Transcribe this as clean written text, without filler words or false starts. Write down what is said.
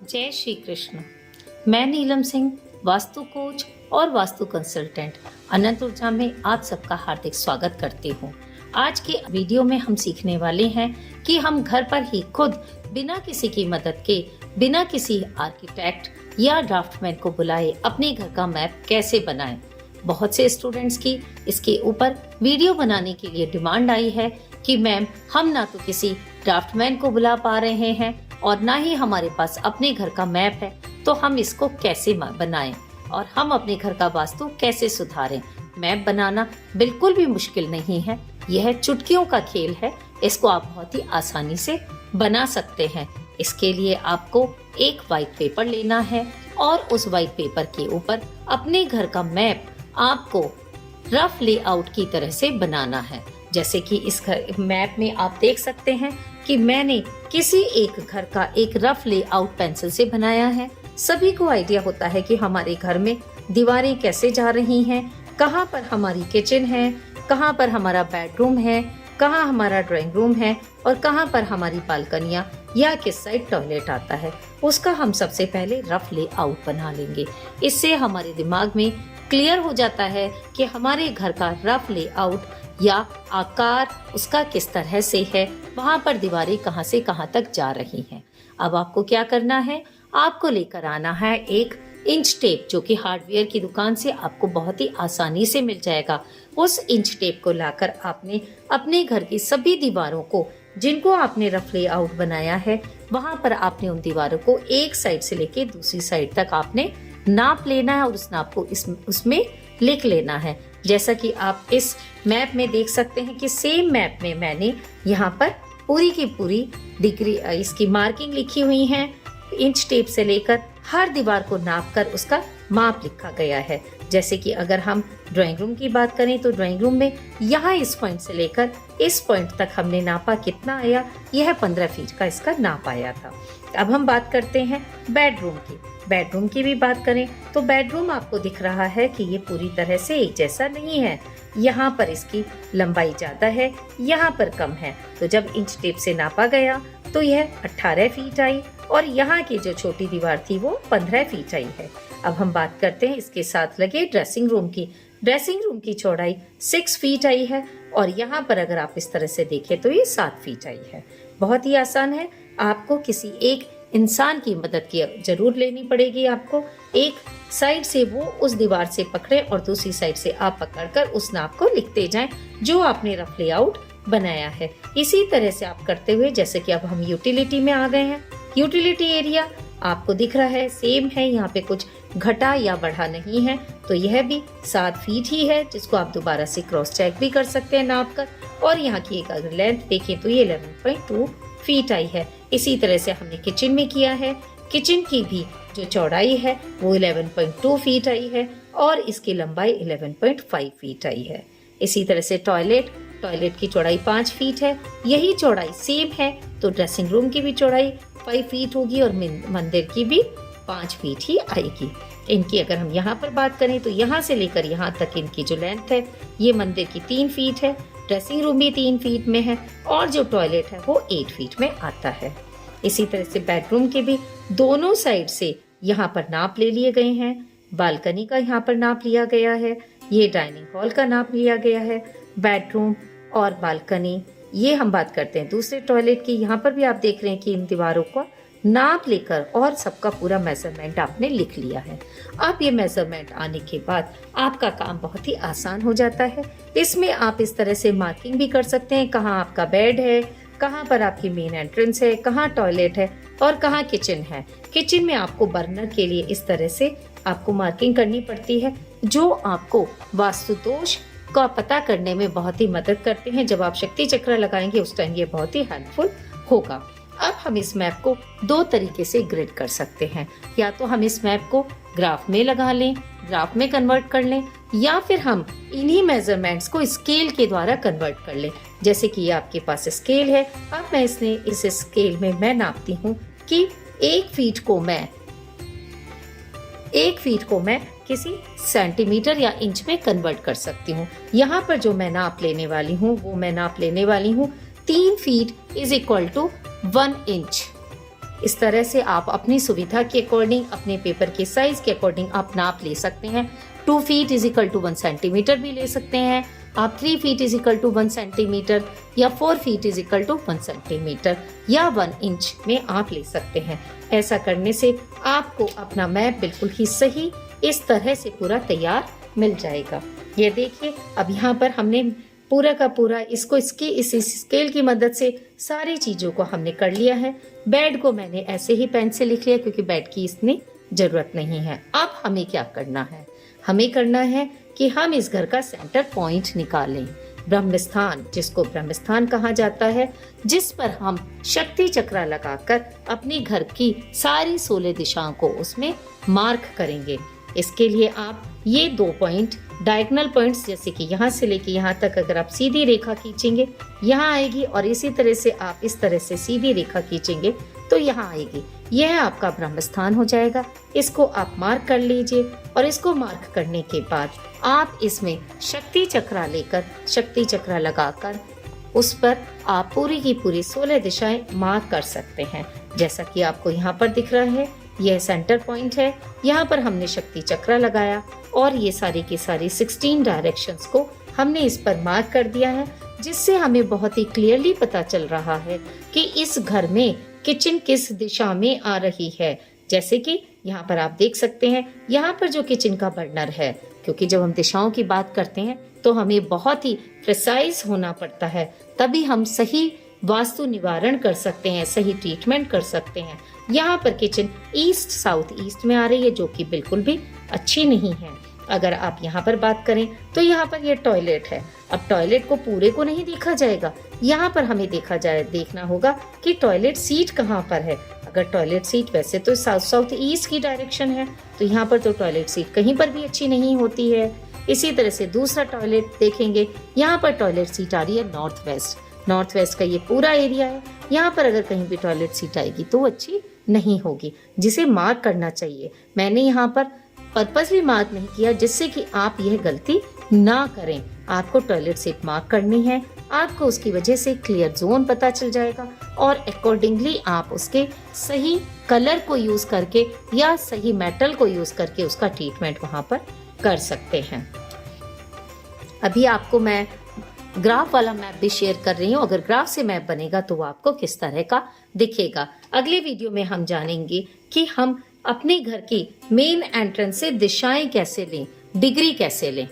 जय श्री कृष्ण। मैं नीलम सिंह, वास्तु कोच और वास्तु कंसल्टेंट अनंत ऊर्जा में आप सबका हार्दिक स्वागत करती हूँ। आज के वीडियो में हम सीखने वाले हैं कि हम घर पर ही खुद बिना किसी की मदद के, बिना किसी आर्किटेक्ट या ड्राफ्टमैन को बुलाए अपने घर का मैप कैसे बनाएं। बहुत से स्टूडेंट्स की इसके ऊपर वीडियो बनाने के लिए डिमांड आई है कि मैम, हम ना तो किसी ड्राफ्टमैन को बुला पा रहे हैं और ना ही हमारे पास अपने घर का मैप है, तो हम इसको कैसे बनाएं और हम अपने घर का वास्तु कैसे सुधारें। मैप बनाना बिल्कुल भी मुश्किल नहीं है, यह चुटकियों का खेल है। इसको आप बहुत ही आसानी से बना सकते हैं। इसके लिए आपको एक व्हाइट पेपर लेना है और उस व्हाइट पेपर के ऊपर अपने घर का मैप आपको रफ लेआउट की तरह से बनाना है। जैसे कि इस मैप में आप देख सकते हैं कि मैंने किसी एक घर का एक रफ लेआउट पेंसिल से बनाया है। सभी को आइडिया होता है कि हमारे घर में दीवारें कैसे जा रही हैं, कहाँ पर हमारी किचन है, कहाँ पर हमारा बेडरूम है, कहाँ हमारा ड्राइंग रूम है और कहाँ पर हमारी बालकनियाँ या किस साइड टॉयलेट आता है। उसका हम सबसे पहले रफ लेआउट बना लेंगे। इससे हमारे दिमाग में क्लियर हो जाता है कि हमारे घर का रफ लेआउट या आकार उसका किस तरह से है, वहाँ पर दीवारें कहाँ से कहाँ तक जा रही हैं। अब आपको क्या करना है, आपको लेकर आना है एक इंच टेप, जो कि हार्डवेयर की दुकान से आपको बहुत ही आसानी से मिल जाएगा। उस इंच टेप को लाकर आपने अपने घर की सभी दीवारों को, जिनको आपने रफ लेआउट बनाया है, वहाँ पर आपने उन दीवारों को एक साइड से लेके दूसरी साइड तक आपने नाप लेना है और उस नाप को उसमें लिख लेना है। जैसा कि आप इस मैप में देख सकते हैं कि सेम मैप में मैंने यहाँ पर पूरी की पूरी डिग्री इसकी मार्किंग लिखी हुई है। इंच टेप से लेकर हर दीवार को नापकर उसका माप लिखा गया है। जैसे कि अगर हम ड्राइंग रूम की बात करें तो ड्राइंग रूम में यहाँ इस पॉइंट से लेकर इस पॉइंट तक हमने नापा, कितना आया, यह 15 फीट का इसका नाप आया था। अब हम बात करते हैं बेडरूम की। बेडरूम की भी बात करें तो बेडरूम आपको दिख रहा है कि ये पूरी तरह से एक जैसा नहीं है। यहाँ पर इसकी लंबाई ज्यादा है, यहाँ पर कम है। तो जब इंच टेप से नापा गया तो यह 18 फीट आई और यहाँ की जो छोटी दीवार थी वो 15 फीट आई है। अब हम बात करते हैं इसके साथ लगे ड्रेसिंग रूम की। ड्रेसिंग रूम की चौड़ाई 6 फीट आई है और यहाँ पर अगर आप इस तरह से देखें तो ये 7 फीट आई है। बहुत ही आसान है। आपको किसी एक इंसान की मदद की जरूर लेनी पड़ेगी। आपको एक साइड से वो उस दीवार से पकड़े और दूसरी साइड से आप पकड़कर उस नाप को लिखते जाएं जो आपने रफ लेआउट बनाया है। इसी तरह से आप करते हुए, जैसे कि अब हम यूटिलिटी में आ गए हैं। यूटिलिटी एरिया आपको दिख रहा है, सेम है, यहाँ पे कुछ घटा या बढ़ा नहीं है। तो यह भी 7 फीट ही है, जिसको आप दोबारा से क्रॉस चेक भी कर सकते हैं नाप कर। और यहाँ की एक अगर लेंथ देखें तो ये 11.2 फीट आई है। इसी तरह से हमने किचन में किया है। किचन की भी जो चौड़ाई है वो 11.2 फीट आई है और इसकी लंबाई 11.5 फीट आई है। इसी तरह से टॉयलेट की चौड़ाई 5 फीट है। यही चौड़ाई सेम है तो ड्रेसिंग रूम की भी चौड़ाई 5 फीट होगी और मंदिर की भी 5 फीट ही आएगी। इनकी अगर हम यहाँ पर बात करें तो यहाँ से लेकर यहाँ तक इनकी जो लेंथ है, ये मंदिर की 3 फीट है, ड्रेसिंग रूम भी 3 फीट में है और जो टॉयलेट है वो 8 फीट में आता है। इसी तरह से बेडरूम के भी दोनों साइड से यहाँ पर नाप ले लिए गए हैं। बालकनी का यहाँ पर नाप लिया गया है, ये डाइनिंग हॉल का नाप लिया गया है। बेडरूम और बालकनी, ये हम बात करते हैं दूसरे टॉयलेट की। यहाँ पर भी आप देख रहे हैं कि इन दीवारों को नाप लेकर और सबका पूरा मेजरमेंट आपने लिख लिया है। अब ये मेजरमेंट आने के बाद आपका काम बहुत ही आसान हो जाता है। इसमें आप इस तरह से मार्किंग भी कर सकते हैं, कहाँ आपका बेड है, कहाँ पर आपकी मेन एंट्रेंस है, कहाँ टॉयलेट है और कहाँ किचन है। किचन में आपको बर्नर के लिए इस तरह से आपको मार्किंग करनी पड़ती है, जो आपको वास्तु दोष का पता करने में बहुत ही मदद करते हैं। जब आप शक्ति चक्र लगाएंगे उस टाइम ये बहुत ही हेल्पफुल होगा। अब हम इस मैप को 2 तरीके से ग्रिड कर सकते हैं। या तो हम इस मैप को ग्राफ में लगा लें, ग्राफ में कन्वर्ट कर लें, या फिर हम इन्हीं मेजरमेंट्स को स्केल के द्वारा कन्वर्ट कर लें। जैसे कि ये आपके पास स्केल है। अब मैं इस स्केल में मैं नापती हूँ कि 1 फीट को मैं किसी सेंटीमीटर या इंच में कन्वर्ट कर सकती हूँ। यहाँ पर जो मैं नाप लेने वाली हूँ वो मैं नाप लेने वाली हूँ 3 feet is equal to 1 inch. इस तरह से आप अपनी सुविधा के अकॉर्डिंग, अपने पेपर के साइज के अकॉर्डिंग आप नाप ले सकते हैं। 2 feet is equal to 1 centimetre भी ले सकते हैं आप, 3 feet is equal to 1 centimetre, या 4 feet is equal to 1 centimetre, या 1 इंच में आप ले सकते हैं। ऐसा करने से आपको अपना मैप बिल्कुल ही सही इस तरह से पूरा तैयार मिल जाएगा। ये देखिए, अब यहाँ पर हमने पूरा का पूरा इसको इस स्केल की मदद से सारी चीजों को हमने कर लिया है। बेड को मैंने ऐसे ही पेन से लिख लिया क्योंकि बेड की इतनी जरूरत नहीं है। अब हमें क्या करना है, हमें करना है कि हम इस घर का सेंटर पॉइंट निकालें, ब्रह्मस्थान, जिसको ब्रह्मस्थान कहा जाता है, जिस पर हम शक्ति चक्र लगाकर अपने घर की सारी 16 दिशाओं को उसमें मार्क करेंगे। इसके लिए आप ये 2 पॉइंट डायगोनल पॉइंट्स, जैसे कि यहाँ से लेके यहाँ तक अगर आप सीधी रेखा खींचेंगे यहाँ आएगी, और इसी तरह से आप इस तरह से सीधी रेखा खींचेंगे तो यहाँ आएगी। यह आपका ब्रह्मस्थान हो जाएगा। इसको आप मार्क कर लीजिए, और इसको मार्क करने के बाद आप इसमें शक्ति चक्र लेकर, शक्ति चक्र लगाकर उस पर आप पूरी की पूरी 16 दिशाएं मार्क कर सकते हैं। जैसा कि आपको यहाँ पर दिख रहा है, यह सेंटर पॉइंट है। यहाँ पर हमने शक्ति चक्र लगाया और ये सारी की सारी 16 डायरेक्शंस को हमने इस पर मार्क कर दिया है, जिससे हमें बहुत ही क्लियरली पता चल रहा है कि इस घर में किचन किस दिशा में आ रही है। जैसे कि यहाँ पर आप देख सकते हैं, यहाँ पर जो किचन का बर्नर है, क्योंकि जब हम दिशाओं की बात करते हैं तो हमें बहुत ही प्रिसाइज होना पड़ता है, तभी हम सही वास्तु निवारण कर सकते हैं, सही ट्रीटमेंट कर सकते हैं। यहाँ पर किचन ईस्ट साउथ ईस्ट में आ रही है, जो कि बिल्कुल भी अच्छी नहीं है। अगर आप यहाँ पर बात करें तो यहाँ पर ये टॉयलेट है। अब टॉयलेट को पूरे को नहीं देखा जाएगा, यहाँ पर हमें देखना होगा कि टॉयलेट सीट कहाँ पर है। अगर टॉयलेट सीट वैसे तो साउथ ईस्ट की डायरेक्शन है, तो यहाँ पर तो टॉयलेट सीट कहीं पर भी अच्छी नहीं होती है। इसी तरह से दूसरा टॉयलेट देखेंगे, यहाँ पर टॉयलेट सीट आ रही है नॉर्थ वेस्ट का ये पूरा एरिया है। यहाँ पर अगर कहीं भी टॉयलेट सीट आएगी तो अच्छी नहीं होगी, जिसे मार्क करना चाहिए। मैंने यहाँ पर पर्पसली मार्क नहीं किया जिससे कि आप यह गलती ना करें। आपको टॉयलेट सीट मार्क करनी है, आपको उसकी वजह से क्लियर जोन पता चल जाएगा, और अकॉर्डिंगली आप उसके सही कलर को यूज करके या सही मेटल को यूज करके उसका ट्रीटमेंट वहां पर कर सकते हैं। अभी आपको मैं ग्राफ वाला मैप भी शेयर कर रही हूँ। अगर ग्राफ से मैप बनेगा तो वो आपको किस तरह का दिखेगा। अगले वीडियो में हम जानेंगे कि हम अपने घर की मेन एंट्रेंस से दिशाएं कैसे लें, डिग्री कैसे लें।